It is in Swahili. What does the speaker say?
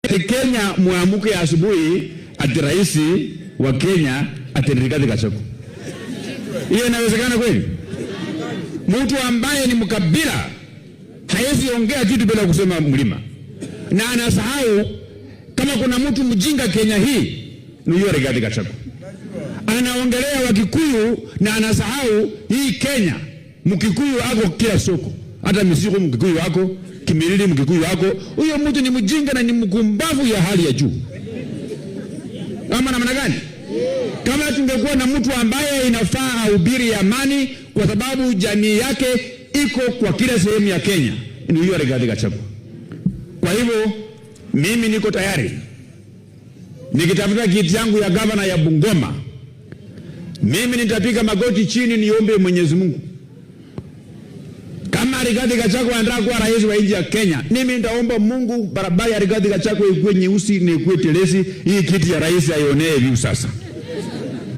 Kenya muamuke asubuhi ati rais wa Kenya ati Rigathi Gachagua. Hiyo inawezekana kweli? Mtu ambaye ni mkabila hawezi ongea kitu bila kusema mlima. Na anasahau kama kuna mtu mjinga Kenya hii ni yule Rigathi Gachagua. Anaongelea Wakikuyu na anasahau hii Kenya Mkikuyu ako kila soko. Hata Misigo Mkikuyu wako, Kimilili Mkikuyu wako. Huyo mtu ni mjinga na ni mkumbavu ya hali ya juu. Ama namna gani? Kama tungekuwa na mtu ambaye inafaa ahubiri amani kwa sababu jamii yake iko kwa kila sehemu ya Kenya, ni huyo Rigathi Gachagua. Kwa hivyo mimi niko tayari. Nikitafuta kiti yangu ya gavana ya Bungoma, mimi nitapiga magoti chini niombe Mwenyezi Mungu. Kama Rigathi Gachagua anataka kuwa rais wa nchi ya Kenya, mimi nitaomba Mungu barabara ya Rigathi Gachagua ikuwe nyeusi na ikuwe telezi, hii kiti ya rais aionee hivi sasa.